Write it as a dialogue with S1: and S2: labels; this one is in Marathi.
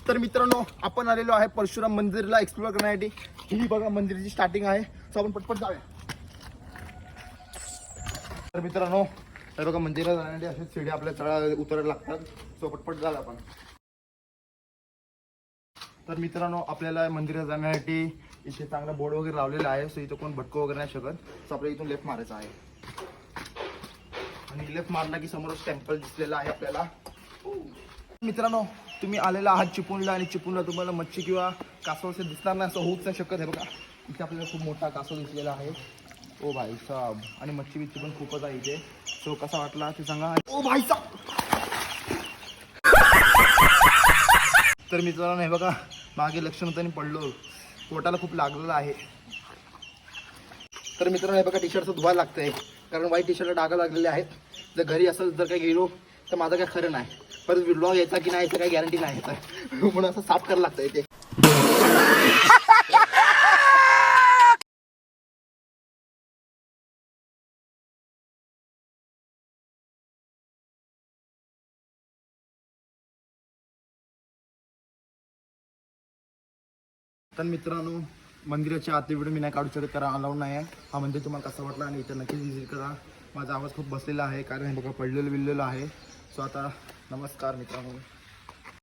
S1: तर मित्रांनो आपण आलेलो आहे परशुराम मंदिरला एक्सप्लोर करण्यासाठी। ही बघा मंदिराची स्टार्टिंग आहे, सो आपण पटपट जाऊया। तर मित्रांनो हे बघा मंदिरात जाण्यासाठी असे सीडी आपल्या चढा उतरायला लागतात, सो पटपट जाऊया आपण। तर मित्रांनो आपल्याला मंदिरात जाण्यासाठी इथे चांगला बोर्ड वगैरे लावलेला आहे, सो इथं कोण भटकं वगैरे नाही शकत। सो आपल्याला इथून लेफ्ट मारायचा आहे आणि लेफ्ट मारला की समोरच टेम्पल दिसलेला आहे आपल्याला। मित्रांनो तुम्ही आलेला आहात चिपळूणला आणि चिपळूणला तुम्हाला मच्छी किंवा कासव असे दिसणार नाही असं होऊच नाही शकत। हे बघा इथे आपल्याला खूप मोठा कासव दिसलेला आहे, ओ भाई साहब, आणि मच्छी बिच्छी पण खूपच आहे इथे। सो कसा वाटला ते सांगा। ओ भाई साहब, तर मित्रांनो हे बघा मागे लक्ष्मणतानी पडलो, पोटाला खूप लागलेलं आहे। तर मित्रांनो हे बघा टी शर्टचं धुवायला लागतंय, कारण व्हाईट टी शर्टला डाग लागलेले आहेत। जर घरी असं जर काही गेलो तर माझं काय खरं नाही, परत व्लॉग यायचा की नाही यायचं काही गॅरंटी नाही यायचा, म्हणून असं साफ करायला लागतं इथे। तर मित्रांनो मंदिराच्या आतली व्हिडिओ मी नाही काढू शकत कारण अलाउड नाही आहे। हा मंदिर तुम्हाला कसं वाटला आणि इथं नक्कीच विजिट करा। माझा आवाज खूप बसलेला आहे कारण हे बघा पडलेलं बिललेलं आहे। सो आता नमस्कार मित्रांनो।